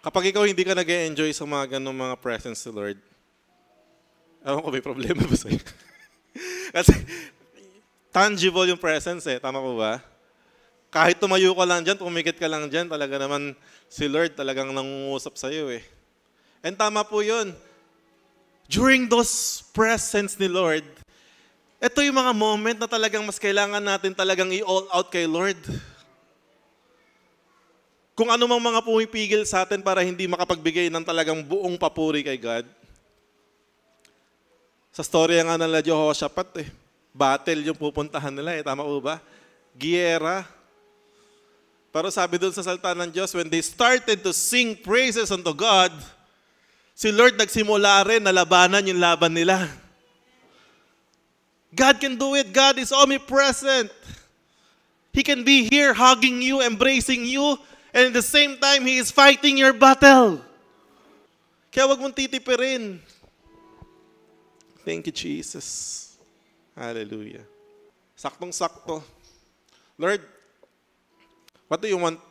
Kapag ikaw hindi ka nag-e-enjoy sa mga ganong mga presence ni Lord, ewan ko, may problema ba sa'yo? Kasi tangible yung presence tama ko ba? Kahit tumayo ka lang dyan, tumikit ka lang dyan, talaga naman si Lord talagang nangungusap sa'yo And tama po yun. During those presence ni Lord, ito yung mga moment na talagang mas kailangan natin talagang i-all out kay Lord. Kung ano mang mga pumipigil sa atin para hindi makapagbigay ng talagang buong papuri kay God. Sa storya nga nila Jehoshaphat battle yung pupuntahan nila tama po ba? Giyera. Pero sabi doon sa salita ng Diyos, when they started to sing praises unto God, si Lord nagsimula rin na labanan yung laban nila. God can do it. God is omnipresent. He can be here hugging you, embracing you, and at the same time, He is fighting your battle. Kaya wag mong titipirin. Thank you, Jesus. Hallelujah. Saktong-sakto. Lord, what do you want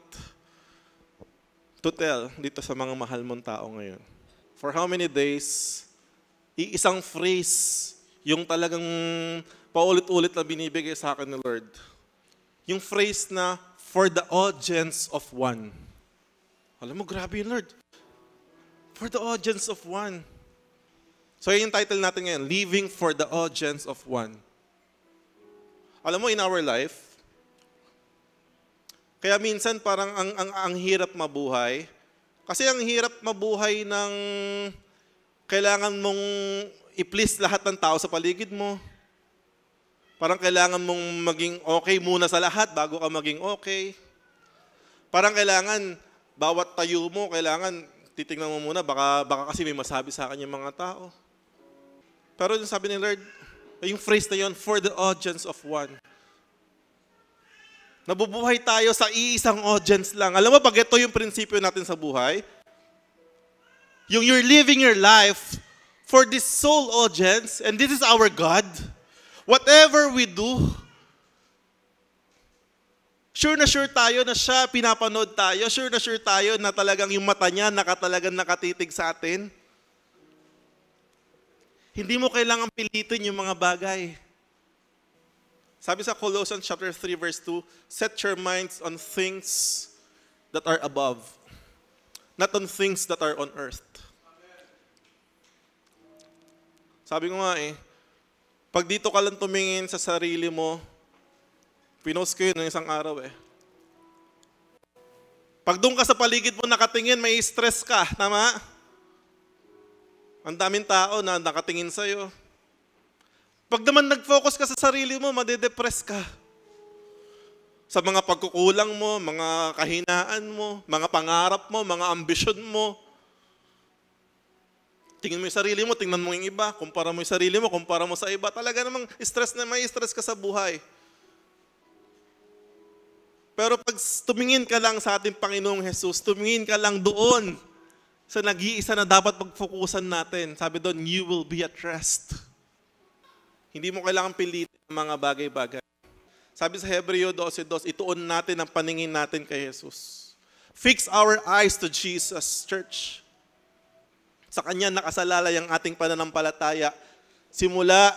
to tell dito sa mga mahal mong tao ngayon? For how many days, iisang phrase yung talagang paulit-ulit na binibigay sa akin ni Lord. Yung phrase na, for the audience of one. Alam mo, grabe yun, Lord. For the audience of one. So yun yung title natin ngayon, Living for the Audience of One. Alam mo, in our life, kaya minsan parang ang hirap mabuhay. Kasi ang hirap mabuhay ng kailangan mong i-please lahat ng tao sa paligid mo. Parang kailangan mong maging okay muna sa lahat bago ka maging okay. Parang kailangan, bawat tayo mo, kailangan titingnan mo muna, baka kasi may masabi sa akin yung mga tao. Pero yung sabi ni Lord, yung phrase na yun, for the audience of one. Nabubuhay tayo sa iisang audience lang. Alam mo, pag ito yung prinsipyo natin sa buhay, yung you're living your life for this sole audience, and this is our God, whatever we do, sure tayo na siya, pinapanood tayo, sure tayo na talagang yung mata niya talagang nakatitig sa atin. Hindi mo kailangang pilitin yung mga bagay. Sabi sa Colossians chapter 3 verse 2, set your minds on things that are above, not on things that are on earth. Sabi ko nga pag dito ka lang tumingin sa sarili mo, pinost ko yun ng isang araw Pag doon ka sa paligid mo nakatingin, may stress ka, tama? Ang daming tao na nakatingin sa'yo. Pag naman nag-focus ka sa sarili mo, madedepress ka. Sa mga pagkukulang mo, mga kahinaan mo, mga pangarap mo, mga ambisyon mo. Tingin mo yung sarili mo, tingnan mo yung iba. Kumpara mo yung sarili mo, kumpara mo sa iba. Talaga namang may stress ka sa buhay. Pero pag tumingin ka lang sa ating Panginoong Jesus, tumingin ka lang doon sa nag-iisa na dapat pagfokusan natin. Sabi doon, you will be at rest. Hindi mo kailangan pilitin ang mga bagay-bagay. Sabi sa Hebreo 12:2, ituon natin ang paningin natin kay Jesus. Fix our eyes to Jesus, church. Sa Kanya nakasalalay ang ating pananampalataya simula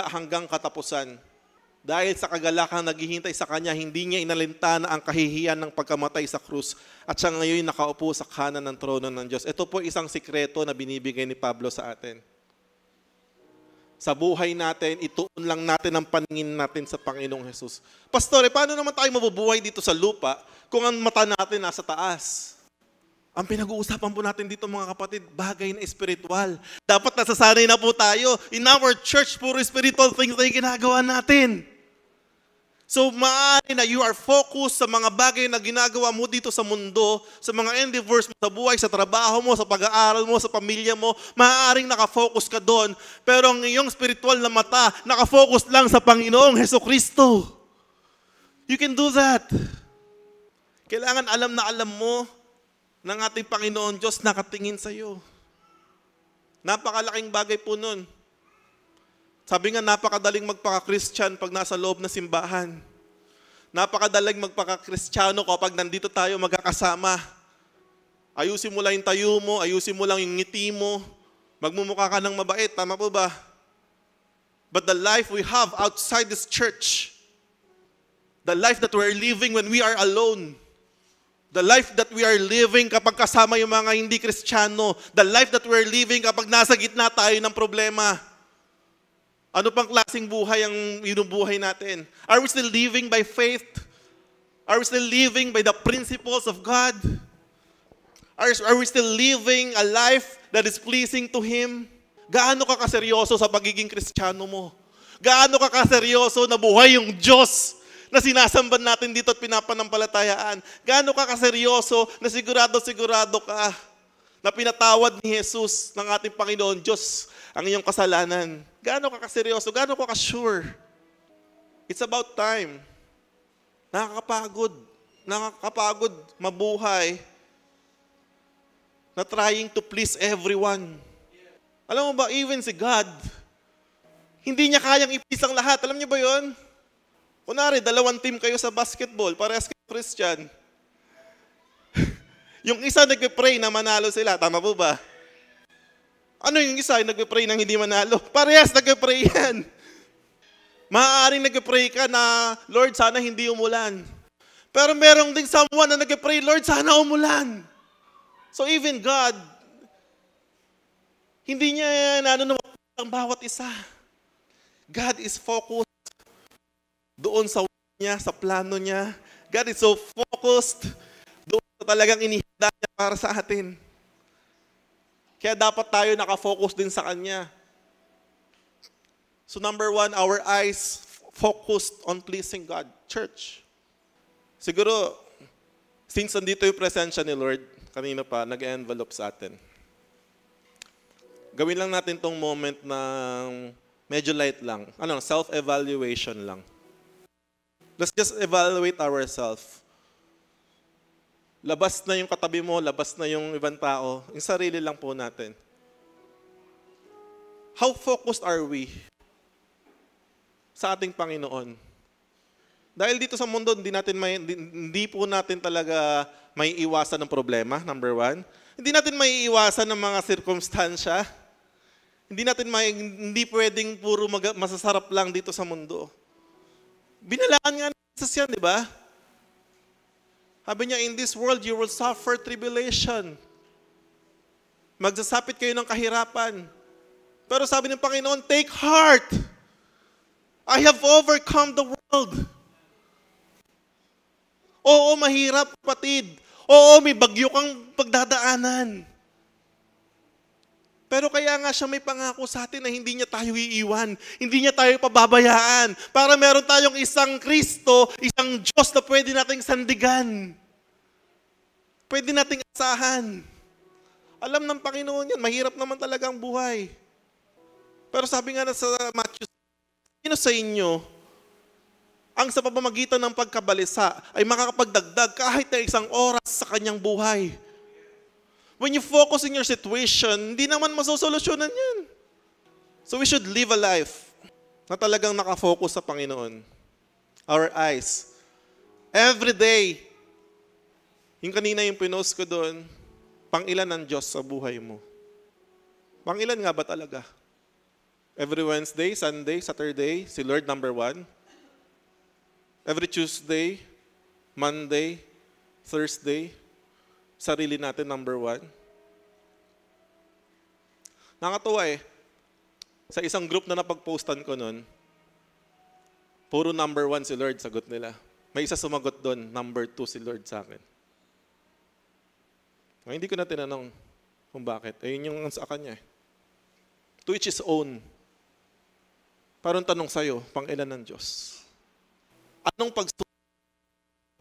hanggang katapusan. Dahil sa kagalakang naghihintay sa Kanya, hindi niya inalintana ang kahihiyan ng pagkamatay sa krus at siya ngayon nakaupo sa kanan ng trono ng Diyos. Ito po isang sikreto na binibigay ni Pablo sa atin. Sa buhay natin, ituon lang natin ang paningin natin sa Panginoong Jesus. Pastore, paano naman tayo mabubuhay dito sa lupa kung ang mata natin nasa taas? Ang pinag-uusapan po natin dito mga kapatid, bagay na espiritual. Dapat nasasanay na po tayo. In our church, puro spiritual things na yung ginagawa natin. So maaari na you are focused sa mga bagay na ginagawa mo dito sa mundo, sa mga endeavors mo sa buhay, sa trabaho mo, sa pag-aaral mo, sa pamilya mo, maaaring nakafocus ka doon. Pero ang iyong spiritual na mata, nakafocus lang sa Panginoong Hesukristo. You can do that. Kailangan alam na alam mo ng ating Panginoon Diyos nakatingin sa iyo. Napakalaking bagay po nun. Sabi nga, napakadaling magpaka-Christian pag nasa loob na simbahan. Napakadaling magpaka-Kristiyano kapag nandito tayo magkakasama. Ayusin mo lang yung tayo mo, ayusin mo lang yung ngiti mo, magmumukha ka ng mabait, tama po ba? But the life we have outside this church, the life that we're living when we are alone, the life that we are living kapag kasama yung mga hindi Kristiyano, the life that we're living kapag nasa gitna tayo ng problema, ano pang klaseng buhay ang binubuhay natin? Are we still living by faith? Are we still living by the principles of God? Are we still living a life that is pleasing to Him? Gaano ka kaseryoso sa pagiging Kristiyano mo? Gaano ka kaseryoso na buhay yung Diyos na sinasamban natin dito at pinapanampalatayaan? Gaano ka kaseryoso na sigurado ka na pinatawad ni Jesus ng ating Panginoon Diyos ang iyong kasalanan? Gaano ka kaseryoso? Gaano ka ka-sure? It's about time. Nakakapagod mabuhay na trying to please everyone. Alam mo ba, even si God, hindi niya kayang i-please ang lahat. Alam niyo ba yun? Kunwari, 2 team kayo sa basketball, parehas kayo Christian. Yung isa nagpe-pray na manalo sila, tama po ba? Ano yung isa yung nagpe-pray nang hindi manalo? Parehas nagpe-pray yan. Maaaring nagpe-pray ka na, Lord, sana hindi umulan. Pero merong ding someone na nagpe-pray, Lord, sana umulan. So even God, hindi niya ang bawat isa. God is focused doon sa niya, sa plano niya. God is so focused doon sa talagang inihanda niya para sa atin. Kaya dapat tayo nakafocus din sa Kanya. So number 1, our eyes focused on pleasing God. Church. Siguro, since nandito yung presensya ni Lord, kanina pa, nag-envelope sa atin. Gawin lang natin tong moment ng medyo light lang. Self-evaluation lang. Let's just evaluate ourselves. Labas na yung katabi mo, labas na yung ibang tao. Yung sarili lang po natin. How focused are we sa ating Panginoon? Dahil dito sa mundo, hindi po natin talaga may iwasan ng problema, number 1. Hindi natin may iwasan ng mga sirkumstansya. Hindi pwedeng puro masasarap lang dito sa mundo. Binalaan nga ni Jesus yan, di ba? Sabi niya, in this world you will suffer tribulation. Magsasapit kayo ng kahirapan. Pero sabi ng Panginoon, take heart. I have overcome the world. Oo, mahirap, kapatid. Oo, may bagyo kang pagdadaanan. Pero kaya nga siya may pangako sa atin na hindi niya tayo iiwan. Hindi niya tayo pababayaan. Para meron tayong isang Kristo, isang Diyos na pwede nating sandigan. Pwede nating asahan. Alam ng Panginoon yan, mahirap naman talaga ang buhay. Pero sabi nga na sa Matthew, sino sa inyo, ang sa pamamagitan ng pagkabalisa ay makakapagdagdag kahit na 1 oras sa kanyang buhay. When you focus in your situation, hindi naman masosolusyonan yan. So we should live a life na talagang nakafocus sa Panginoon. Our eyes. Every day. Yung kanina yung pinost ko doon, pang-ilan ang Diyos sa buhay mo? Pang-ilan nga ba talaga? Every Wednesday, Sunday, Saturday, si Lord number 1. Every Tuesday, Monday, Thursday, sarili natin number 1. Nakatuwa sa isang group na napag-postan ko nun, puro number 1 si Lord, sagot nila. May isa sumagot doon, number 2 si Lord sa akin. Hindi ko na tinanong kung bakit. Ayun yung sa kanya. To each his own. Parang tanong sa'yo, pang-ilan ng Diyos?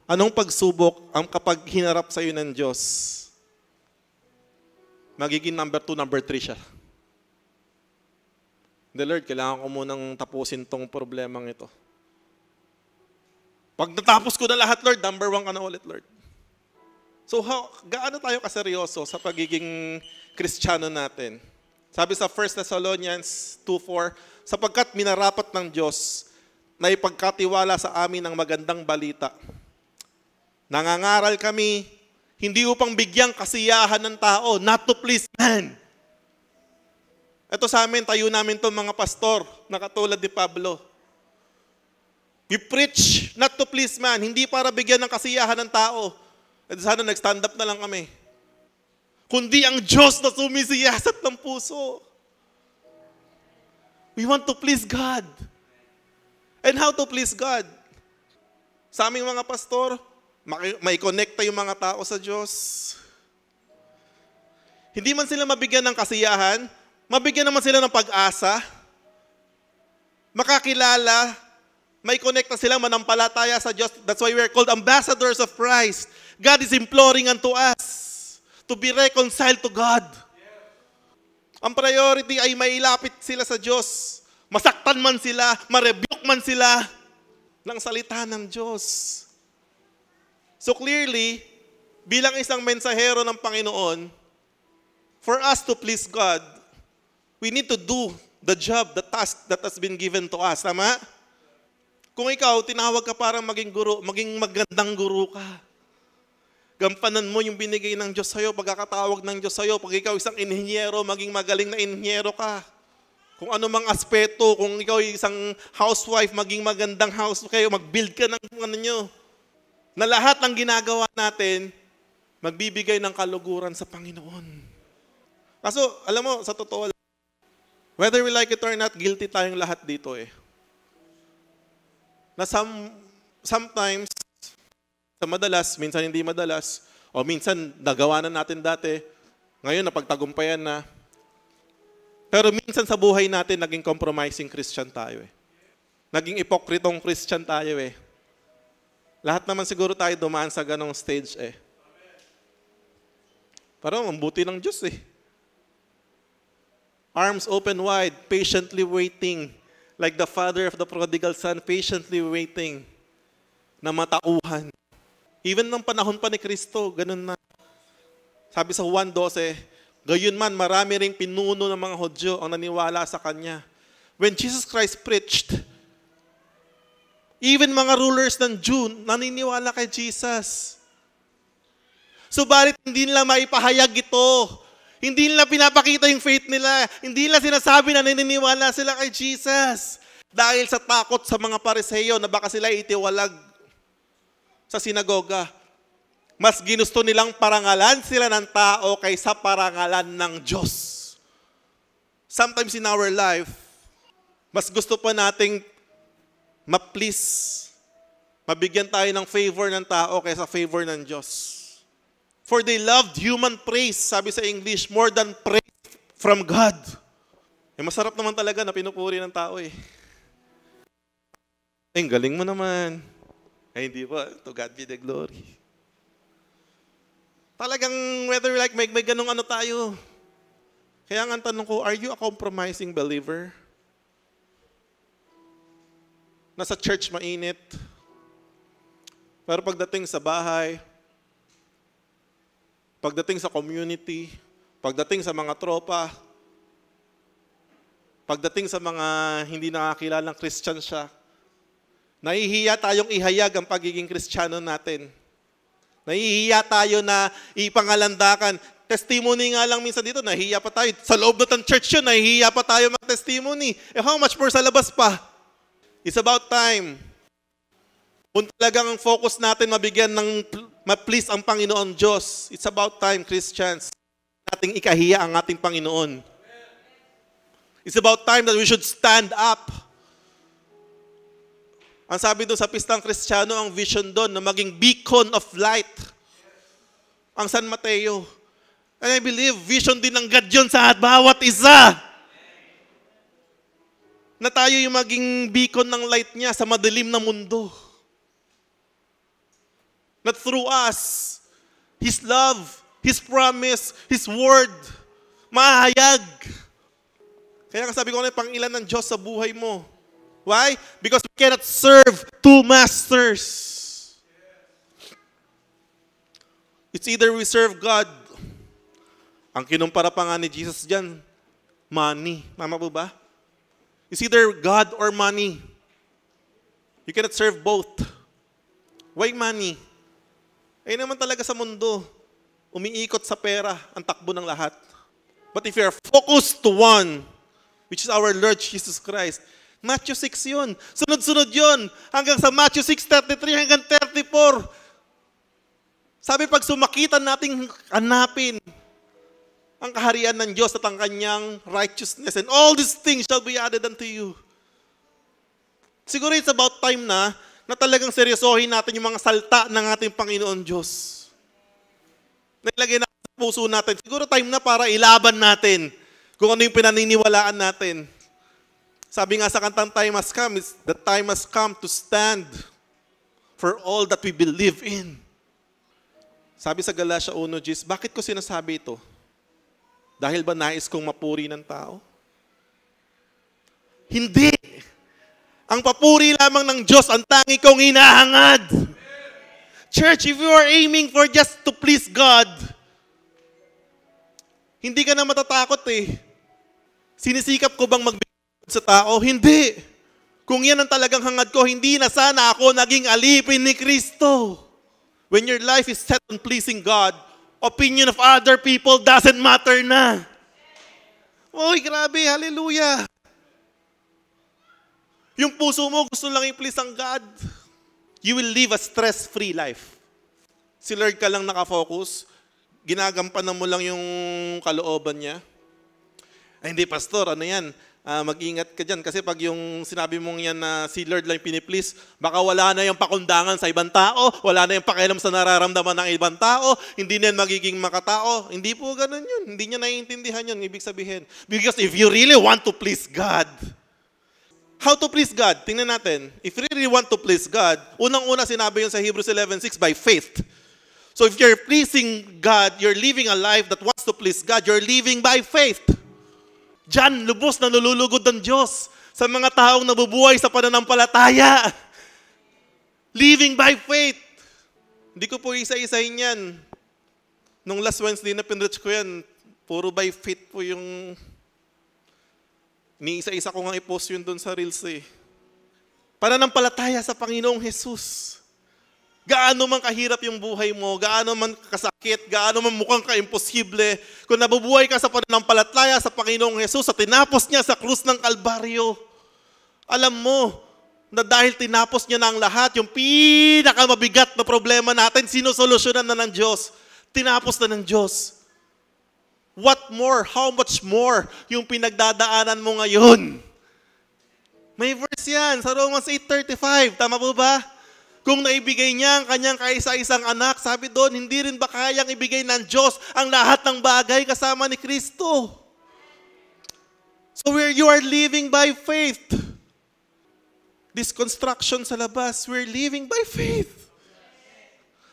Anong pagsubok ang kapag hinarap sa'yo ng Diyos, magiging number 2, number 3 siya? The Lord, kailangan ko munang tapusin tong problemang ito. Pag natapos ko na lahat, Lord, number 1 ka na ulit, Lord. So, gaano tayo kaseryoso sa pagiging Kristiyano natin? Sabi sa 1 Thessalonians 2:4, sapagkat minarapat ng Diyos na ipagkatiwala sa amin ang magandang balita. Nangangaral kami, Hindi upang bigyang kasiyahan ng tao, not to please man. Ito sa amin, tayo namin to mga pastor, na katulad ni Pablo. We preach not to please man, hindi para bigyan ng kasiyahan ng tao. At sana nag-stand up na lang kami. Kundi ang Diyos na sumisiyasat ng puso. We want to please God. And how to please God? Sa aming mga pastor, may connecta yung mga tao sa Diyos. Hindi man sila mabigyan ng kasiyahan, mabigyan naman sila ng pag-asa, makakilala, may connecta sila, manampalataya sa Diyos. That's why we are called ambassadors of Christ. God is imploring unto us to be reconciled to God. Ang priority ay mailapit sila sa Diyos. Masaktan man sila, ma-rebuke man sila ng salita ng Diyos. So clearly, bilang isang mensahero ng Panginoon, for us to please God, we need to do the job, the task that has been given to us. Tama? Kung ikaw, tinawag ka para maging guro, maging magandang guro ka. Gampanan mo yung binigay ng Diyos sa'yo, pagkakatawag ng Diyos sa'yo. Pag ikaw isang inhinyero, maging magaling na inhinyero ka. Kung ano mang aspeto, kung ikaw isang housewife, maging magandang housewife kayo, mag-build ka ng ano nyo. Na lahat ng ginagawa natin, magbibigay ng kaluguran sa Panginoon. Kaso, alam mo, sa totoo lang, whether we like it or not, guilty tayong lahat dito eh. Na sometimes, sa madalas, minsan hindi madalas, o minsan nagawa na natin dati, ngayon napagtagumpayan na. Pero minsan sa buhay natin, naging compromising Christian tayo eh. Naging ipokritong Christian tayo eh. Lahat naman siguro tayo dumaan sa ganong stage eh. Parang ang buti ng Diyos eh. Arms open wide, patiently waiting. Like the father of the prodigal son, patiently waiting na matauhan. Even nung panahon pa ni Kristo, ganun na. Sabi sa Juan 12, gayon man, marami ring pinuno ng mga Hudyo ang naniwala sa Kanya. When Jesus Christ preached, even mga rulers ng Jew, naniniwala kay Jesus. Subalit hindi nila maipahayag ito. Hindi nila pinapakita yung faith nila. Hindi nila sinasabi na naniniwala sila kay Jesus. Dahil sa takot sa mga Pariseo na baka sila itiwalag sa sinagoga. Mas ginusto nilang parangalan sila ng tao kaysa parangalan ng Diyos. Sometimes in our life, mas gusto pa nating ma-please, mabigyan tayo ng favor ng tao kaysa favor ng Diyos. For they loved human praise, sabi sa English, more than praise from God. Eh, masarap naman talaga na pinupuri ng tao eh. Eh, galing mo naman. Eh, hindi ba? To God be the glory. Talagang whether like may ganung ano tayo. Kaya nga ang tanong ko, are you a compromising believer? Nasa church mainit. Pero pagdating sa bahay, pagdating sa community, pagdating sa mga tropa, pagdating sa mga hindi nakakilalang Christian siya, nahihiya tayong ihayag ang pagiging Kristiyano natin. Nahihiya tayo na ipangalandakan. Testimony nga lang minsan dito, nahihiya pa tayo. Sa loob ng church yun, nahihiya pa tayo mag-testimony. Eh how much more sa labas pa? It's about time. Kung talagang ang focus natin mabigyan ng ma-please ang Panginoon Diyos, it's about time, Christians, nating ikahiya ang ating Panginoon. It's about time that we should stand up. Ang sabi doon sa Pistang Kristiyano, ang vision doon na maging beacon of light. Ang San Mateo. And I believe, vision din ng God yun sa bawat isa. Na tayo yung maging beacon ng light niya sa madilim na mundo. That through us, His love, His promise, His word, mahayag. Kaya sabi ko na pang ilan ng Diyos sa buhay mo. Why? Because we cannot serve two masters. It's either we serve God. Ang kinumpara pa nga ni Jesus dyan, money. Tama po ba? It's either God or money. You cannot serve both. Why money? Eh naman talaga sa mundo. Umiikot sa pera ang takbo ng lahat. But if you're focused to one, which is our Lord Jesus Christ, Matthew 6 yun. Sunod-sunod yun. Hanggang sa Matthew 6:33 hanggang 34. Sabi, pag sumakitan nating hanapin ang kaharian ng Diyos at ang kanyang righteousness, and all these things shall be added unto you. Siguro it's about time na talagang seryosohin natin yung mga salta ng ating Panginoon Diyos. Nailagay natin sa puso natin. Siguro time na para ilaban natin kung ano yung pinaniniwalaan natin. Sabi nga sa kantang Time Has Come, the time has come to stand for all that we believe in. Sabi sa Galatia 1:10, bakit ko sinasabi ito? Dahil ba nais kong mapuri ng tao? Hindi! Ang papuri lamang ng Diyos ang tangi kong hinahangad. Church, if you are aiming for just to please God, hindi ka na matatakot eh. Sinisikap ko bang magbigay sa tao? Hindi. Kung yan ang talagang hangad ko, hindi na sana ako naging alipin ni Kristo. When your life is set on pleasing God, opinion of other people doesn't matter na. Uy, grabe, hallelujah. Yung puso mo gusto lang i-please ang God. You will live a stress-free life. Si Lord ka lang nakafocus, ginagampanan mo lang yung kalooban niya. Ay, hindi, pastor, ano yan? Mag-ingat ka dyan. Kasi pag yung sinabi mong yan na si Lord lang piniplease, baka wala na yung pakundangan sa ibang tao, wala na yung pakialam sa nararamdaman ng ibang tao, hindi na yan magiging makatao. Hindi po ganun yun. Hindi niya naiintindihan yun, ibig sabihin. Because if you really want to please God, how to please God? Tingnan natin. If you really want to please God, unang-una sinabi yun sa Hebrews 11:6, by faith. So if you're pleasing God, you're living a life that wants to please God, you're living by faith. Diyan, lubos na nalulugod ng Diyos sa mga taong nabubuhay sa pananampalataya. Living by faith. Hindi ko po isa-isahin yan. Nung last Wednesday na pinrich ko yan, puro by faith po yung ni-isa-isa ko nga i-post yun doon sa Reels eh. Pananampalataya sa Panginoong Jesus. Gaano man kahirap yung buhay mo, gaano man kasakit, gaano man mukhang ka-imposible, kung nabubuhay ka sa pananampalataya sa Panginoong Jesus at tinapos niya sa krus ng Kalbaryo, alam mo na dahil tinapos niya na ang lahat, yung pinakamabigat na problema natin, sinusolusyonan na ng Diyos. Tinapos na ng Diyos. What more? How much more yung pinagdadaanan mo ngayon? May verse yan sa Romans 8:35. Tama po ba? Kung naibigay niya ang kanyang kaisa-isang anak, sabi doon, hindi rin ba kayang ibigay ng Diyos ang lahat ng bagay kasama ni Kristo? So where you are living by faith. This construction sa labas, we're living by faith.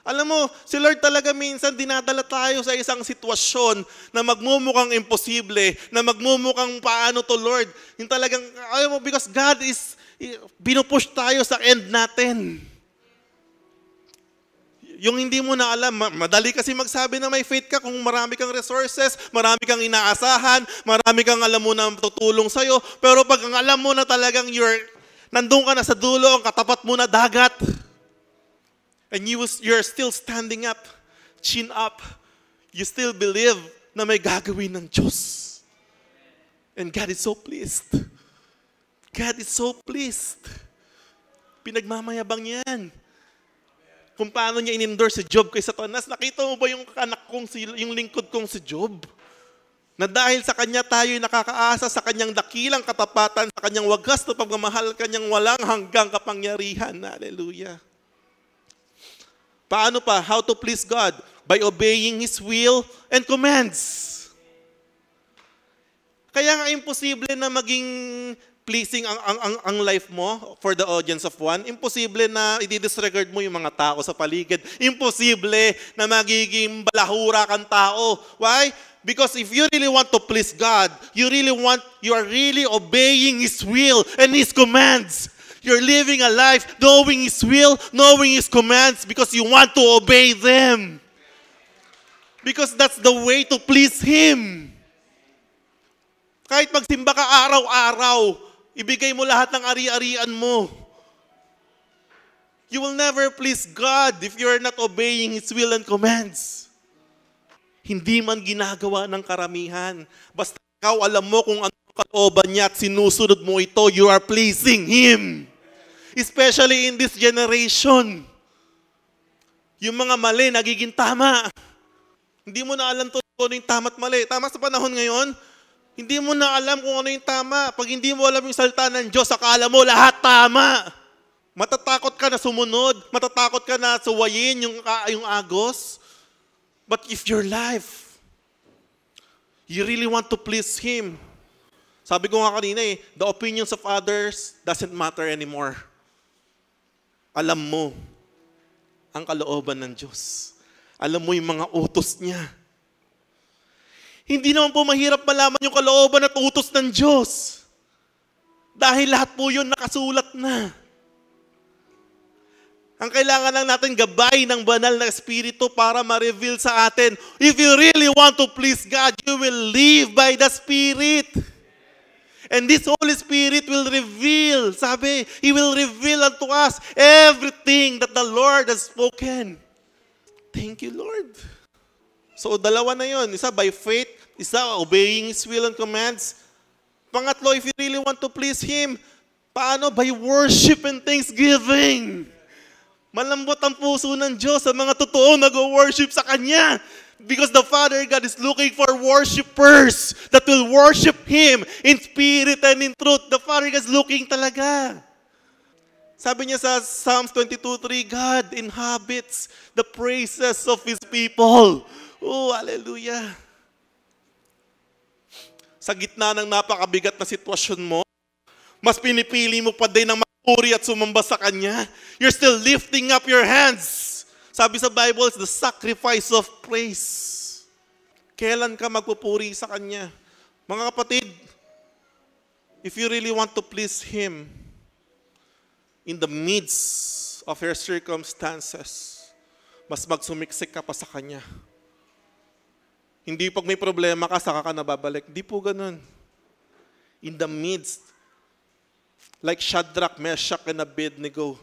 Alam mo, si Lord talaga minsan dinadala tayo sa isang sitwasyon na magmumukhang imposible, na magmumukhang paano to Lord. Yung talagang, alam mo, because God is, binupush tayo sa end natin. Yung hindi mo na alam, madali kasi magsabi na may faith ka kung marami kang resources, marami kang inaasahan, marami kang alam mo na tutulong sa'yo. Pero pag ang alam mo na talagang nandun ka na sa dulo, ang katapat mo na dagat, and you're still standing up, chin up, you still believe na may gagawin ng Diyos. And God is so pleased. God is so pleased. Pinagmamayabang yan. Kung paano niya in-endorse si Job kay Satanas, nakita mo ba yung anak kong, yung lingkod kong si Job? Na dahil sa kanya tayo'y nakakaasa sa kanyang dakilang katapatan, sa kanyang wagas na pagmamahal, kanyang walang hanggang kapangyarihan. Hallelujah. Paano pa? How to please God? By obeying His will and commands. Kaya nga imposible na maging pleasing ang life mo for the audience of one. Imposible na i-disregard mo yung mga tao sa paligid. Imposible na magiging balahura kang tao. Why? Because if you really want to please God, you are really obeying His will and His commands. You're living a life knowing His will, knowing His commands because you want to obey them. Because that's the way to please Him. Kahit magsimba ka araw-araw, ibigay mo lahat ng ari-arian mo. You will never please God if you are not obeying His will and commands. Hindi man ginagawa ng karamihan. Basta ikaw alam mo kung ano ang kalooban niya at sinusunod mo ito, you are pleasing Him. Especially in this generation. Yung mga mali, nagiging tama. Hindi mo na alam kung ano yung tama at mali. Tama sa panahon ngayon, hindi mo na alam kung ano yung tama. Pag hindi mo alam yung salita ng Diyos, akala mo lahat tama. Matatakot ka na sumunod. Matatakot ka na suwayin yung agos. But if your life, you really want to please Him, sabi ko nga kanina the opinions of others doesn't matter anymore. Alam mo ang kalooban ng Diyos. Alam mo yung mga utos niya. Hindi naman po mahirap malaman yung kalooban at utos ng Diyos. Dahil lahat po yun nakasulat na. Ang kailangan lang natin gabay ng banal na Espiritu para ma-reveal sa atin. If you really want to please God, you will live by the Spirit. And this Holy Spirit will reveal, sabi, He will reveal unto us everything that the Lord has spoken. Thank you, Lord. So, dalawa na yun. Isa, by faith. Isa, obeying His will and commands. Pangatlo, if you really want to please Him, paano? By worship and thanksgiving. Malambot ang puso ng Diyos sa mga totoo nag-worship sa Kanya. Because the Father God is looking for worshipers that will worship Him in spirit and in truth. The Father God is looking talaga. Sabi niya sa Psalms 22:3, God inhabits the praises of His people. Oh, hallelujah. Sa gitna ng napakabigat na sitwasyon mo, mas pinipili mo pa din ang magpuri at sumamba sa Kanya. You're still lifting up your hands. Sabi sa Bible, it's the sacrifice of praise. Kailan ka magpupuri sa Kanya? Mga kapatid, if you really want to please Him in the midst of your circumstances, mas magsumiksik ka pa sa Kanya. Hindi pag may problema ka, saka ka nababalik. Hindi po ganun. In the midst, like Shadrach, Meshach, and Abednego,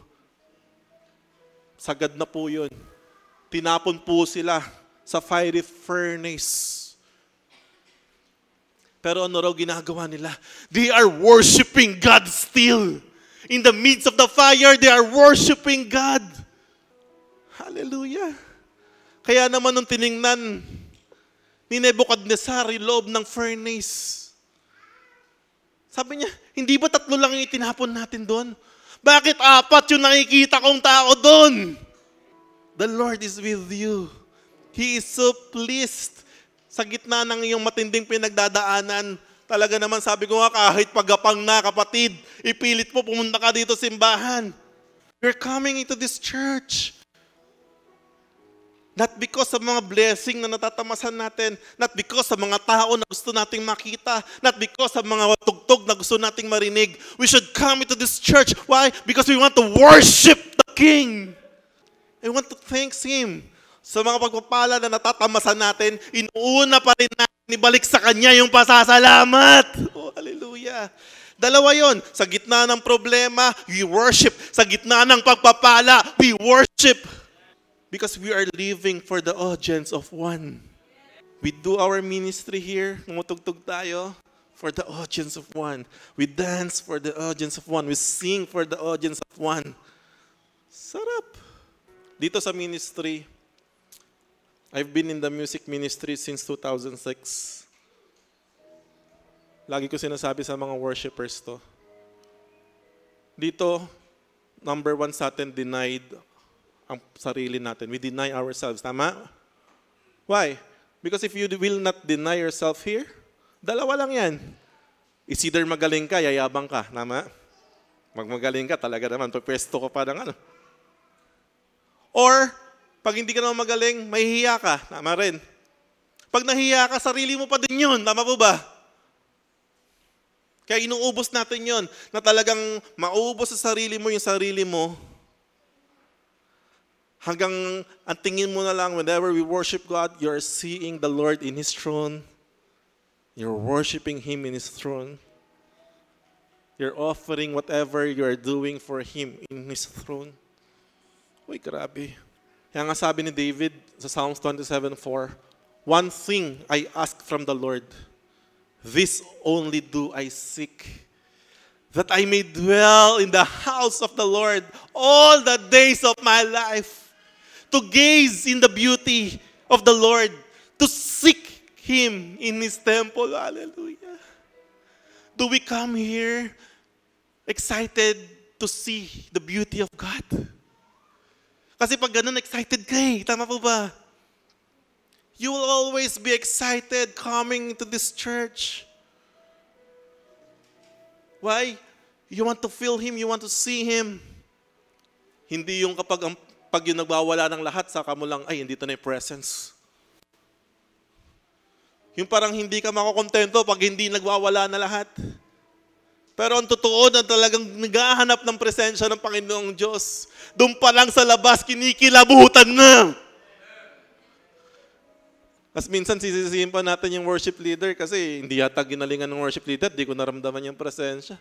sagad na po yun. Tinapon po sila sa fiery furnace. Pero ano raw ginagawa nila? They are worshiping God still. In the midst of the fire, they are worshiping God. Hallelujah. Kaya naman nung tiningnan ni Nebuchadnezzar yung loob ng furnace, sabi niya, hindi ba 3 lang yung itinapon natin doon? Bakit 4 yung nakikita kong tao doon? The Lord is with you. He is so pleased. Sa gitna ng iyong matinding pinagdadaanan, talaga naman sabi ko nga, kahit pagapang na kapatid, ipilit mo pumunta ka dito simbahan. You're coming into this church. Not because sa mga blessing na natatamasan natin, not because sa mga tao na gusto nating makita, not because sa mga tugtog na gusto nating marinig. We should come into this church. Why? Because we want to worship the King. We want to thank Him. Sa mga pagpapala na natatamasan natin, inuuna pa rin natin ibalik sa Kanya yung pasasalamat. Oh, hallelujah. Dalawa yon. Sa gitna ng problema, we worship. Sa gitna ng pagpapala, we worship. Because we are living for the audience of one. We do our ministry here, tumutugtog tayo for the audience of one. We dance for the audience of one. We sing for the audience of one. Sarap. Dito sa ministry, I've been in the music ministry since 2006. Lagi ko sinasabi sa mga worshipers to. Dito, number 1 sa atin, denied ang sarili natin. We deny ourselves. Tama? Why? Because if you will not deny yourself here, dalawa lang yan. It's either magaling ka, yayabang ka. Tama? Magmagaling ka, talaga naman. Pagpwesto ka pa ng ano. Or, pag hindi ka naman magaling, mahihiya ka. Tama rin. Pag nahiya ka, sarili mo pa din yun. Tama po ba? Kaya inuubos natin yun, na talagang mauubos sa sarili mo yung sarili mo, hanggang ang tingin mo na lang, whenever we worship God, you're seeing the Lord in His throne. You're worshiping Him in His throne. You're offering whatever you're doing for Him in His throne. Uy, grabe. Kaya nga sabi ni David sa Psalms 27:4, One thing I ask from the Lord, this only do I seek, that I may dwell in the house of the Lord all the days of my life, to gaze in the beauty of the Lord, to seek Him in His temple. Hallelujah. Do we come here excited to see the beauty of God? Kasi pag ganun, excited ka eh. Tama po ba? You will always be excited coming to this church. Why? You want to feel Him, you want to see Him. Hindi yung pag yung nagwawala ng lahat, saka mo lang, ay, hindi ito na yung presence. Yung parang hindi ka makukontento pag hindi nagwawala na lahat. Pero ang totoo na talagang naghahanap ng presensya ng Panginoong Diyos. Doon pa lang sa labas, kinikilabutan na. Kasi minsan sisisihin pa natin yung worship leader kasi hindi yata ginalingan ng worship leader, di ko naramdaman yung presensya.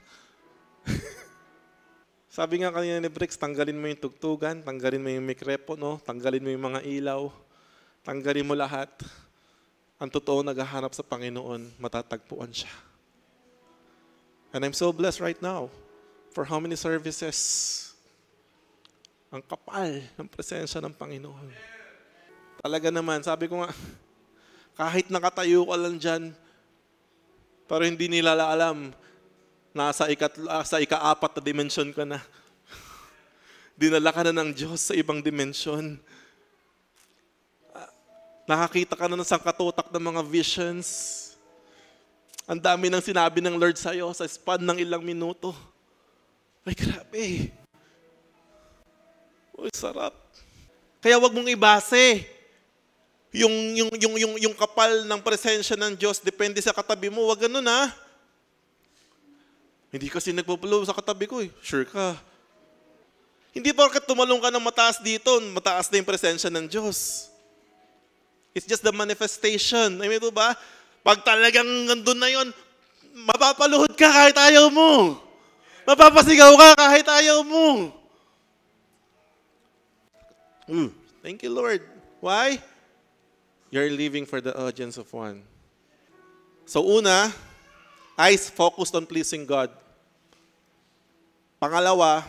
Sabi nga kanina ni Brix, tanggalin mo yung tugtugan, tanggalin mo yung mikropono, tanggalin mo yung mga ilaw, tanggalin mo lahat. Ang totoo naghahanap sa Panginoon, matatagpuan siya. And I'm so blessed right now for how many services. Ang kapal ng presensya ng Panginoon. Talaga naman, sabi ko nga, kahit nakatayo ka lang dyan, pero hindi nila alam, nasa ika-4 na dimensyon ka na. Dinala ka na ng Diyos sa ibang dimensyon. Nakakita ka na ng sangkatutak ng mga visions. Ang dami nang sinabi ng Lord sa'yo sa span ng ilang minuto. Ay, grabe. Uy, sarap. Kaya wag mong ibase. Yung kapal ng presensya ng Diyos, depende sa katabi mo. Wag ganun ha. Hindi kasi nagpo-flow sa katabi ko eh. Sure ka. Hindi porket tumalong ka ng mataas dito, mataas na yung presensya ng Diyos. It's just the manifestation. Ay, ito ba? Pag talagang nandun na yon, mapapaluhod ka kahit ayaw mo. Mapapasigaw ka kahit ayaw mo. Thank you, Lord. Why? You're living for the audience of one. So una, eyes focused on pleasing God. Pangalawa,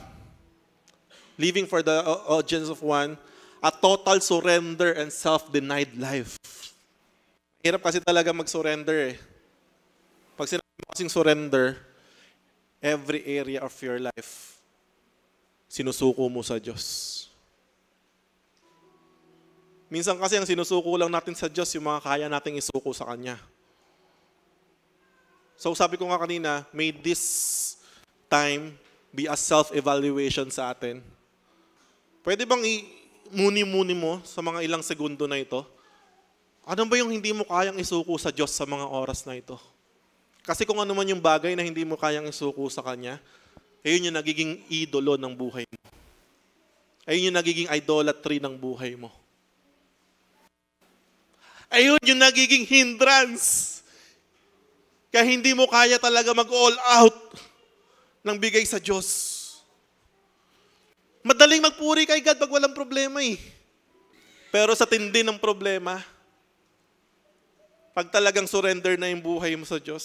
living for the audience of one, a total surrender and self-denied life. Hirap kasi talaga mag-surrender eh. Pag sinabi mo kasing surrender, every area of your life, sinusuko mo sa Diyos. Minsan kasi ang sinusuko lang natin sa Diyos, yung mga kaya nating isuko sa Kanya. So sabi ko nga kanina, may this time be a self-evaluation sa atin. Pwede bang muni-muni mo sa mga ilang segundo na ito? Ano ba yung hindi mo kayang isuko sa Diyos sa mga oras na ito? Kasi kung ano man yung bagay na hindi mo kayang isuko sa Kanya, ayun yung nagiging idolo ng buhay mo. Ayun yung nagiging idolatry ng buhay mo. Ayun yung nagiging hindrance. Kaya hindi mo kaya talaga mag-all out ng bigay sa Diyos. Madaling magpuri kay God pag walang problema eh. Pero sa tindi ng problema, pag talagang surrender na yung buhay mo sa Diyos,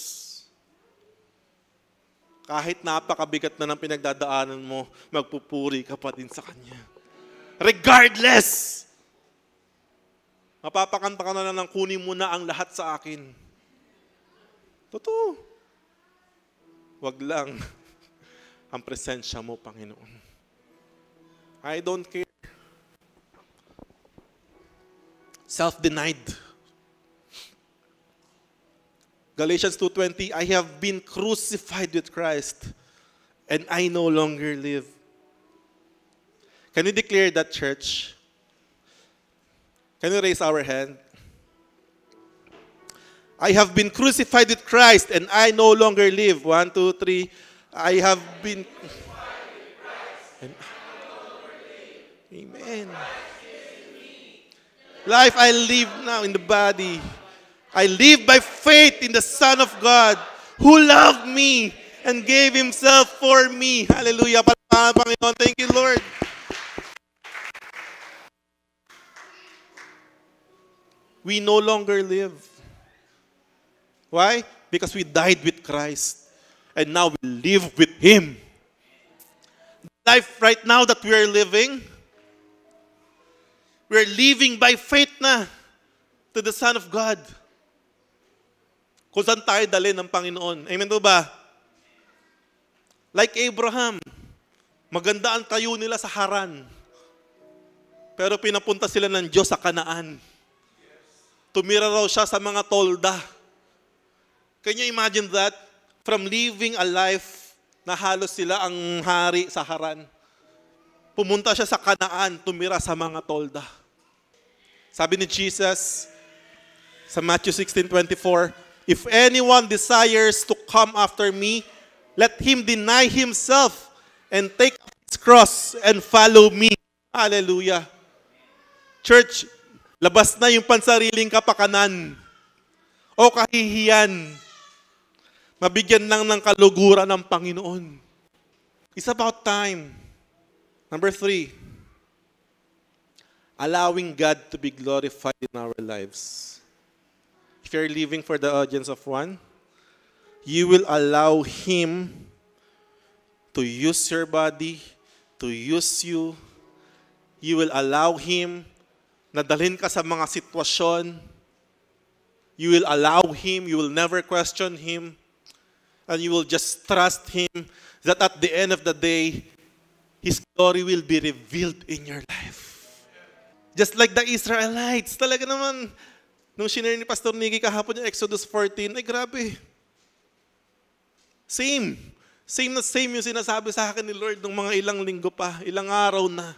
kahit napakabigat na ng pinagdadaanan mo, magpupuri ka pa din sa Kanya. Regardless! Mapapakanta ka na lang ng kunin mo na ang lahat sa akin. Totoo. Wag lang ang presensya mo, Panginoon. I don't care. Self-denied. Galatians 2:20, I have been crucified with Christ, and I no longer live. Can we declare that, church? Can we raise our hand? I have been crucified with Christ, and I no longer live. 1, 2, 3. I have been crucified with Christ, and I no longer live. Amen. Life I live now in the body. I live by faith in the Son of God who loved me and gave Himself for me. Hallelujah. Panginoon, thank you, Lord. we no longer live. Why? Because we died with Christ. And now we live with Him. Life right now that we are living, we're living by faith na to the Son of God. Kung saan tayo dali ng Panginoon. Amen po ba? Like Abraham, maganda ang tayo nila sa Haran. Pero pinapunta sila ng Diyos sa Kanaan. Tumira raw siya sa mga tolda. Can you imagine that? From living a life na halos sila ang hari sa Haran. Pumunta siya sa Kanaan, tumira sa mga tolda. Sabi ni Jesus sa Matthew 16:24, if anyone desires to come after me, let him deny himself and take up his cross and follow me. Hallelujah. Church, labas na yung pansariling kapakanan o kahihiyan. Mabigyan lang ng kaluguran ng Panginoon. It's about time. Number 3, allowing God to be glorified in our lives. If you're living for the audience of one, you will allow Him to use your body, to use you. You will allow Him na dalhin ka sa mga sitwasyon. You will allow Him, you will never question Him. And you will just trust Him that at the end of the day, His glory will be revealed in your life. Just like the Israelites. Talaga naman, nung shinare ni Pastor Nicky kahapon yung Exodus 14, ay grabe. Same. Same na same yung sinasabi sa akin ni Lord nung mga ilang linggo pa, ilang araw na.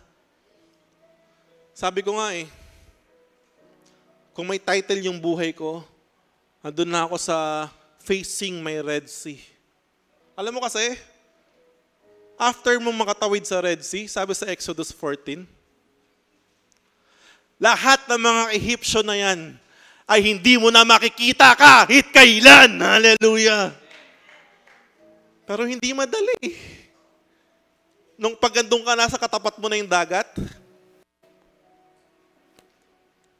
Sabi ko nga kung may title yung buhay ko, andun na ako sa facing my Red Sea. Alam mo kasi, after mo makatawid sa Red Sea, sabi sa Exodus 14, lahat ng mga Ehipsyo na yan ay hindi mo na makikita kahit kailan. Hallelujah! Pero hindi madali. Nung pagandong ka na sa katapat mo na yung dagat,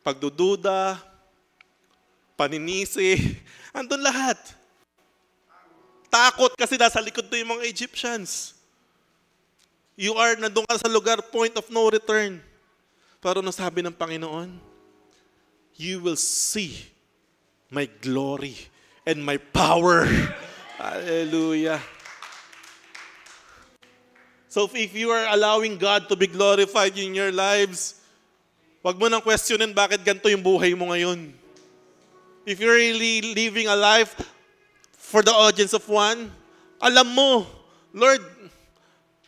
pagdududa, paninisi, andun lahat. Takot kasi nasa likod na yung mga Egyptians. You are nandun ka sa lugar, point of no return. Pero ano sabi ng Panginoon? You will see my glory and my power. Hallelujah. So if you are allowing God to be glorified in your lives, wag mo nang questionin bakit ganito yung buhay mo ngayon. If you're really living a life for the audience of one, alam mo, Lord,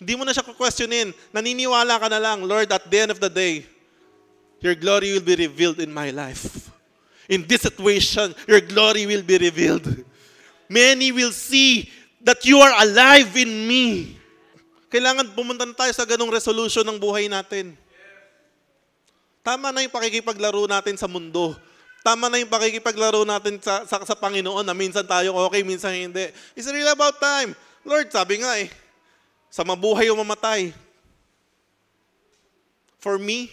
hindi mo na siya questionin. Naniniwala ka na lang, Lord, at the end of the day, your glory will be revealed in my life. In this situation, your glory will be revealed. Many will see that you are alive in me. Kailangan pumunta na tayo sa ganong resolution ng buhay natin. Tama na yung pakikipaglaro natin sa mundo. Tama na yung pakikipaglaro natin sa Panginoon na minsan tayo okay, minsan hindi. It's really about time. Lord, sabi nga sa mabuhay o mamatay, for me,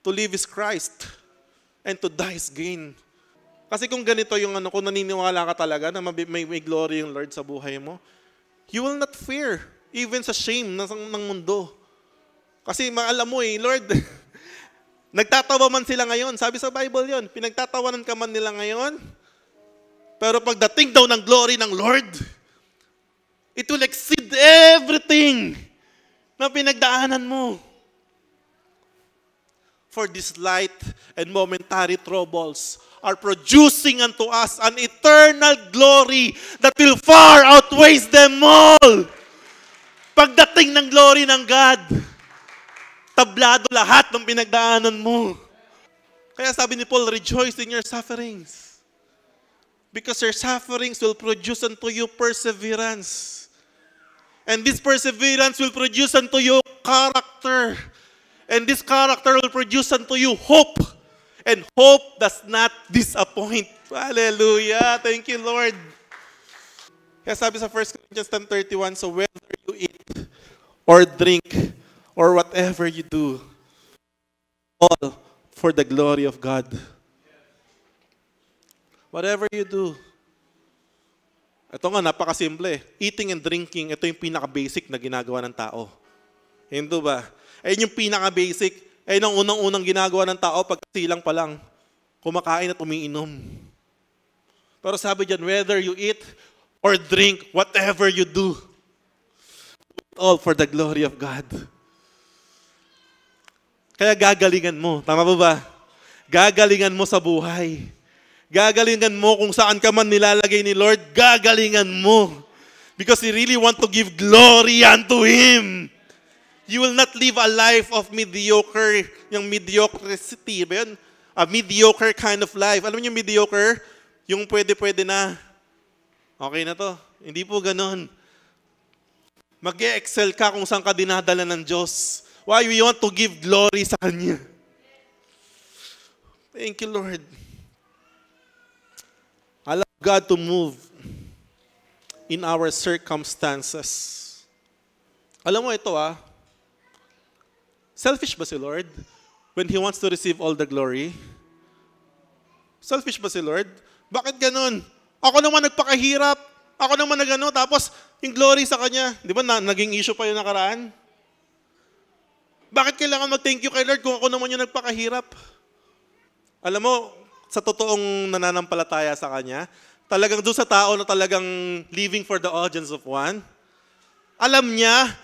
to live is Christ and to die is gain. Kasi kung ganito yung kung naniniwala ka talaga na may glory yung Lord sa buhay mo, you will not fear, even sa shame ng mundo. Kasi maalam mo Lord, nagtatawa man sila ngayon. Sabi sa Bible yon, pinagtatawanan ka man nila ngayon. Pero pagdating daw ng glory ng Lord, it will exceed everything na pinagdaanan mo. For this light and momentary troubles are producing unto us an eternal glory that will far outweighs them all. Pagdating ng glory ng God, tablado lahat ng pinagdaanan mo. Kaya sabi ni Paul, rejoice in your sufferings. Because your sufferings will produce unto you perseverance. And this perseverance will produce unto you character. And this character will produce unto you hope. And hope does not disappoint. Hallelujah. Thank you, Lord. Kaya sabi sa 1 Corinthians 10:31, so whether you eat or drink or whatever you do, all for the glory of God. Whatever you do. Ito nga, napakasimple. Eating and drinking, ito yung pinaka-basic na ginagawa ng tao. Hindi ba? Ayun yung pinaka-basic. Ayun ang unang-unang ginagawa ng tao pagkasilang pa lang. Kumakain at umiinom. Pero sabi dyan, whether you eat or drink, whatever you do, all for the glory of God. Kaya gagalingan mo. Tama ba? Gagalingan mo sa buhay. Gagalingan mo kung saan ka man nilalagay ni Lord. Gagalingan mo. Because you really want to give glory unto Him. You will not live a life of mediocre, yung mediocrity. Ba yun? A mediocre kind of life. Alam niyo yung mediocre? Yung pwede-pwede na. Okay na to. Hindi po ganun. Mag-excel ka kung saan ka dinadala ng Diyos. Why we want to give glory sa Kanya. Thank you, Lord. Allow God to move in our circumstances. Alam mo ito selfish ba si Lord when He wants to receive all the glory? Selfish ba si Lord? Bakit ganun? Ako naman nagpakahirap. Ako naman nagano, tapos yung glory sa Kanya. Di ba naging issue pa yung nakaraan? Bakit kailangan mag-thank you kay Lord kung ako naman yung nagpakahirap? Alam mo, sa totoong nananampalataya sa Kanya, talagang doon sa tao na talagang living for the audience of one, alam niya,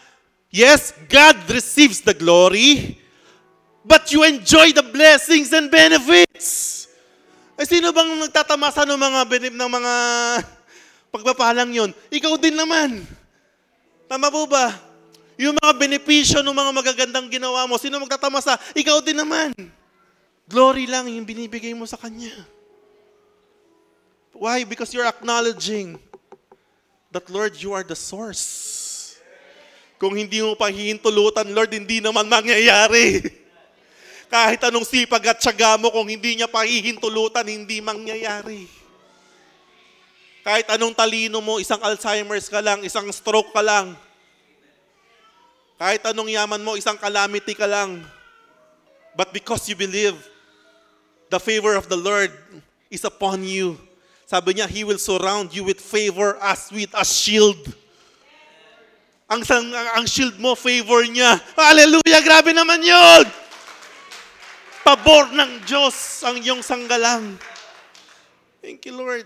yes, God receives the glory, but you enjoy the blessings and benefits. Ay, sino bang nagtatamasa ng mga pagpapalang yon? Ikaw din naman. Tama po ba? Yung mga benepisyo ng mga magagandang ginawa mo, sino magtatamasa? Ikaw din naman. Glory lang yung binibigay mo sa Kanya. Why? Because you're acknowledging that, Lord, you are the source. Kung hindi mo pa hihintulutan, Lord, hindi naman mangyayari. Kahit anong sipag at tiyaga mo, kung hindi niya pa hihintulutan, hindi mangyayari. Kahit anong talino mo, isang Alzheimer's ka lang, isang stroke ka lang. Kahit anong yaman mo, isang calamity ka lang. But because you believe, the favor of the Lord is upon you. Sabi niya, He will surround you with favor as with a shield. Ang shield mo, favor niya. Hallelujah! Grabe naman yun! Pabor ng Diyos ang iyong sanggalang. Thank you, Lord.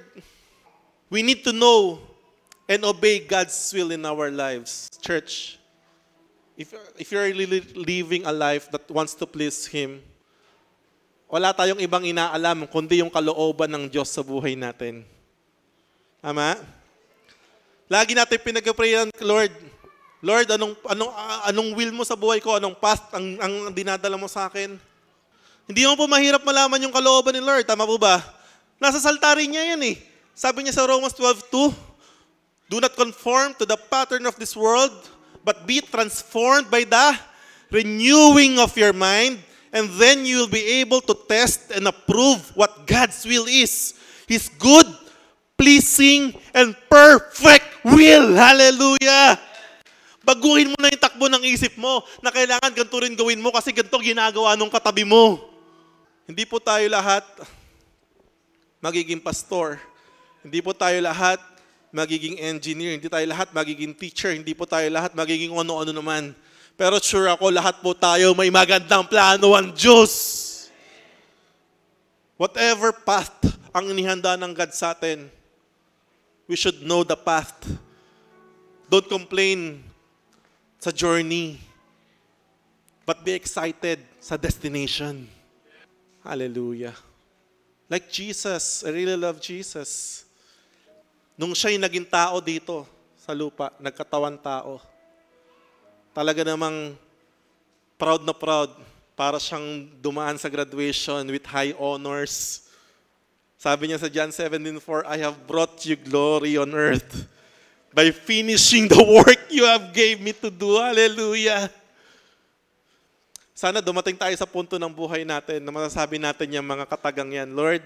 We need to know and obey God's will in our lives. Church, if you're really living a life that wants to please Him, wala tayong ibang inaalam kundi yung kalooban ng Diyos sa buhay natin. Tama? Lagi natin pinag-prayan, Lord, anong will mo sa buhay ko? Anong path ang dinadala mo sa akin? Hindi mo po mahirap malaman yung kalooban ni Lord. Tama po ba? Nasa salta rin niya yan eh. Sabi niya sa Romans 12:2, do not conform to the pattern of this world, but be transformed by the renewing of your mind, and then you will be able to test and approve what God's will is. His good, pleasing, and perfect will. Hallelujah! Baguhin mo na yung takbo ng isip mo na kailangan ganito rin gawin mo kasi ganito ginagawa nung katabi mo. Hindi po tayo lahat magiging pastor. Hindi po tayo lahat magiging engineer. Hindi tayo lahat magiging teacher. Hindi po tayo lahat magiging ano-ano naman. Pero sure ako, lahat po tayo may magandang plano ang Diyos. Whatever path ang inihanda ng God sa atin, we should know the path. Don't complain sa journey, but be excited sa destination. Hallelujah. Like Jesus, I really love Jesus. Nung siya'y naging tao dito sa lupa, nagkatawan tao, talaga namang proud na proud para siyang dumaan sa graduation with high honors. Sabi niya sa John 17:4, I have brought you glory on earth by finishing the work you have gave me to do. Hallelujah. Sana dumating tayo sa punto ng buhay natin na masasabi natin yung mga katagang yan, Lord,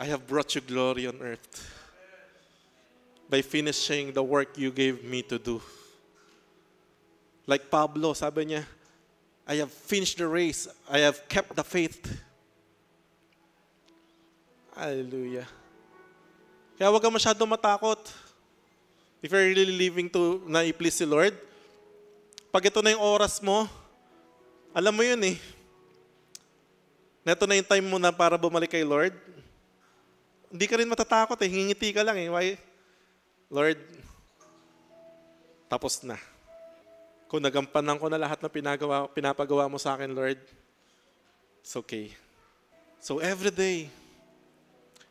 I have brought you glory on earth by finishing the work you gave me to do. Like Pablo, sabi niya, I have finished the race. I have kept the faith. Hallelujah. Kaya huwag ka masyadong matakot. If you're really living to na i-please si Lord, pag ito na yung oras mo, alam mo yun eh. Na ito na yung time mo na para bumalik kay Lord. Hindi ka rin matatakot eh. Hingiti ka lang eh. Why? Lord, tapos na. Kung nagampanan ko na lahat ng pinapagawa mo sa akin, Lord, it's okay. So every day,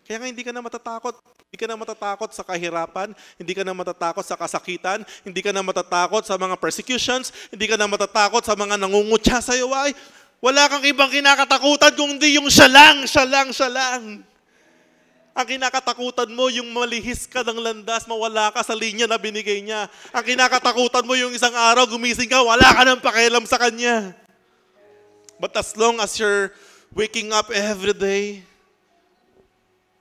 kaya nga hindi ka na matatakot. Hindi ka na matatakot sa kahirapan, hindi ka na matatakot sa kasakitan, hindi ka na matatakot sa mga persecutions, hindi ka na matatakot sa mga nangungutya sa iyo. Ay, wala kang ibang kinakatakutan kundi yung siya lang. Ang kinakatakutan mo, yung malihis ka ng landas, mawala ka sa linya na binigay niya. Ang kinakatakutan mo, yung isang araw, gumising ka, wala ka ng pakialam sa Kanya. But as long as you're waking up every day,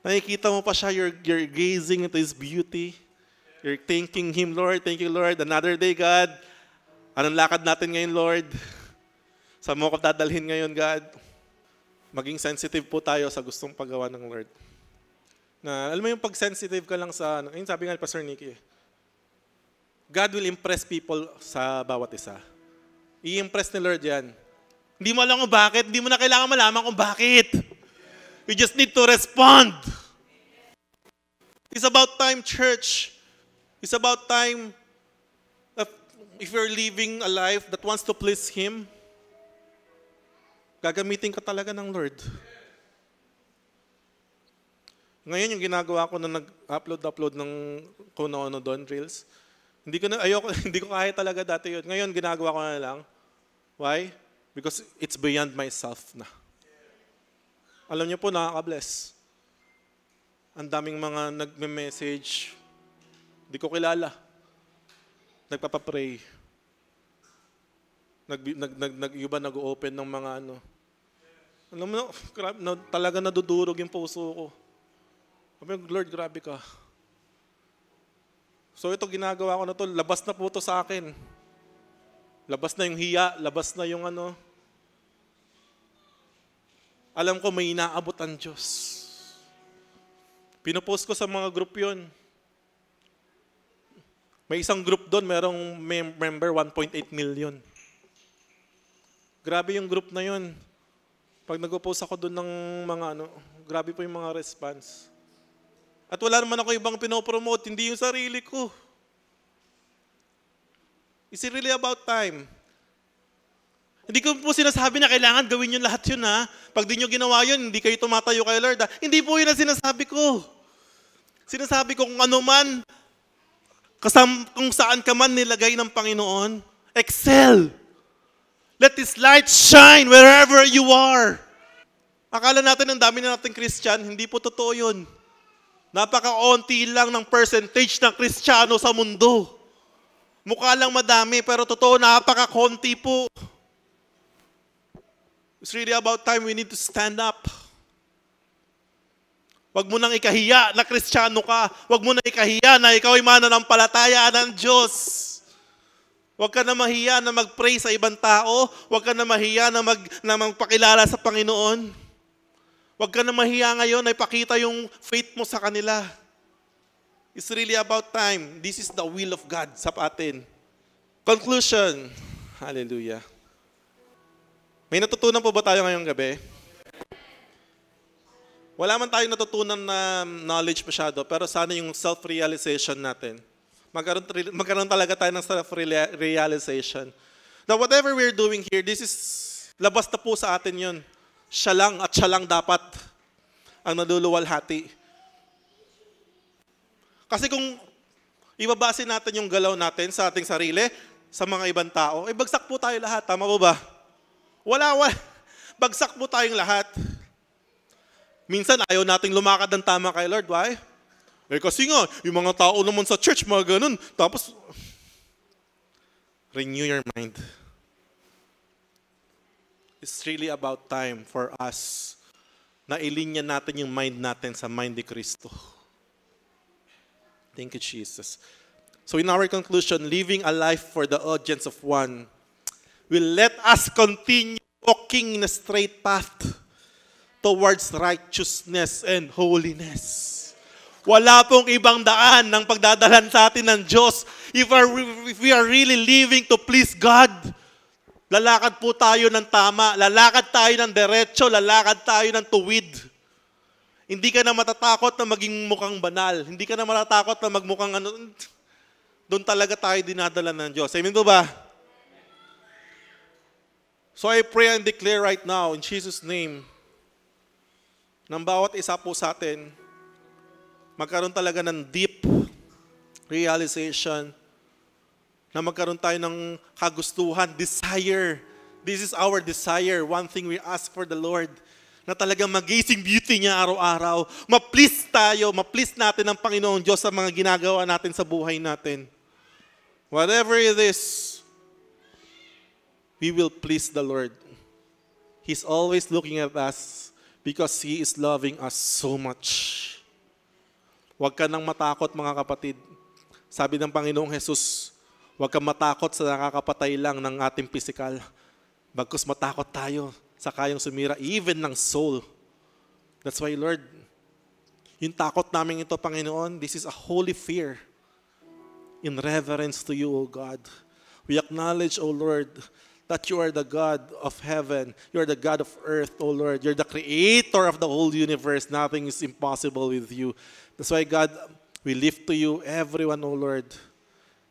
nakikita mo pa siya, you're gazing into His beauty. You're thanking Him, Lord. Thank you, Lord. Another day, God. Anong lakad natin ngayon, Lord? Saan mo ko dadalhin ngayon, God? Maging sensitive po tayo sa gustong paggawa ng Lord. Na, alam mo yung pag-sensitive ka lang sa, yung sabi nga ni Pastor Nicky, God will impress people sa bawat isa. I-impress ni Lord yan. Hindi mo alam kung bakit, hindi mo na kailangan malaman kung bakit. You just need to respond. It's about time, church. It's about time if you're living a life that wants to please Him, gagamitin ka talaga ng Lord. Ngayon yung ginagawa ko na nag-upload ng kung ano doon, Reels. Hindi ko kaya talaga dati yun. Ngayon ginagawa ko na lang. Why? Because it's beyond myself na. Alam niyo po, nakaka-bless. Ang daming mga nagme-message. Hindi ko kilala. Nagpapapray. Iba nag-open ng mga ano. Alam mo, talaga nadudurog yung puso ko. Sabi ko, Lord, grabe ka. So ito ginagawa ko na to, labas na po to sa akin. Labas na yung hiya, labas na yung ano. Alam ko may inaabot ang Diyos. Pinopost ko sa mga group yun. May isang group doon, merong member 1.8 million. Grabe yung group na yun. Pag nag-post ako doon ng mga ano, grabe po yung mga response. At wala naman ako ibang pinopromote, hindi yung sarili ko. It's really about time. Hindi ko po sinasabi na kailangan gawin yun lahat yun ha. Pag di nyo ginawa yun, hindi kayo tumatayo kay Lord ha. Hindi po yun ang sinasabi ko. Sinasabi ko kung ano man, kung saan ka man nilagay ng Panginoon, excel. Let His light shine wherever you are. Akala natin ang dami na nating Christian, hindi po totoo yun. Napaka-onti lang ng percentage ng Kristiyano sa mundo. Mukha lang madami, pero totoo, napaka-konti po. It's really about time we need to stand up. Huwag mo nang ikahiya na Kristiyano ka. Huwag mo nang ikahiya na ikaw ay mananampalataya ng Diyos. Huwag ka na mahiya na mag-pray sa ibang tao. Huwag ka na mahiya na magpakilala sa Panginoon. Huwag ka na mahiya ngayon na ipakita yung faith mo sa kanila. It's really about time. This is the will of God sa atin. Conclusion. Hallelujah. May natutunan po ba tayo ngayong gabi? Wala man tayong natutunan na knowledge masyado, pero sana yung self-realization natin. Magkaroon talaga tayo ng self-realization. Now, whatever we're doing here, this is, labas na po sa atin yun. Siya lang at siya lang dapat ang naluluwalhati. Kasi kung ibabase natin yung galaw natin sa ating sarili, sa mga ibang tao, bagsak po tayo lahat. Tama po ba? Wala. Bagsak po tayong lahat. Minsan ayaw nating lumakad ng tama kay Lord. Why? Kasi nga, yung mga tao naman sa church, mga ganun. Tapos, renew your mind. It's really about time for us na ilinya natin yung mind natin sa mind ni Kristo. Thank you, Jesus. So in our conclusion, living a life for the audience of one will let us continue walking in a straight path towards righteousness and holiness. Wala pong ibang daan ng pagdadalan sa atin ng Diyos. If we are really living to please God, lalakad po tayo ng tama, lalakad tayo ng diretso, lalakad tayo ng tuwid. Hindi ka na matatakot na maging mukhang banal. Hindi ka na matatakot na magmukhang ano. Doon talaga tayo dinadala ng Diyos. Amen po ba? So I pray and declare right now, in Jesus' name, ng bawat isa po sa atin, magkaroon talaga ng deep realization na magkaroon tayo ng kagustuhan, desire. This is our desire. One thing we ask for the Lord, na talagang mag-gising beauty niya araw-araw. Ma-please tayo, ma-please natin ang Panginoon Diyos sa mga ginagawa natin sa buhay natin. Whatever it is, we will please the Lord. He's always looking at us because He is loving us so much. Huwag ka nang matakot, mga kapatid. Sabi ng Panginoong Jesus, huwag kang matakot sa nakakapatay lang ng ating pisikal. Bagkus matakot tayo sa kayang sumira, even ng soul. That's why, Lord, yung takot namin ito, Panginoon, this is a holy fear in reverence to you, O God. We acknowledge, O Lord, that you are the God of heaven. You are the God of earth, O Lord. You're the creator of the whole universe. Nothing is impossible with you. That's why, God, we lift to you everyone, O Lord.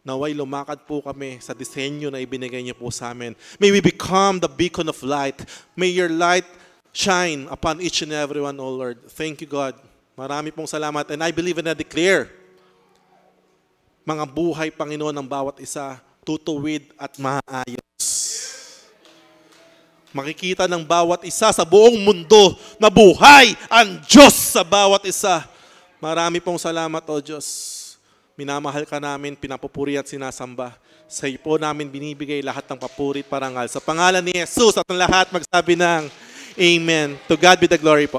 Naway lumakad po kami sa disenyo na ibinigay niyo po sa amin. May we become the beacon of light. May your light shine upon each and everyone, O Lord. Thank you, God. Marami pong salamat. And I believe and I declare, mga buhay, Panginoon, ng bawat isa, tutuwid at maayos. Makikita ng bawat isa sa buong mundo na buhay ang Diyos sa bawat isa. Marami pong salamat, O Diyos. Minamahal ka namin, pinapupuri at sinasamba. Sa iyo po namin binibigay lahat ng papuri at parangal. Sa pangalan ni Jesus at ang lahat magsabi ng Amen. To God be the glory po.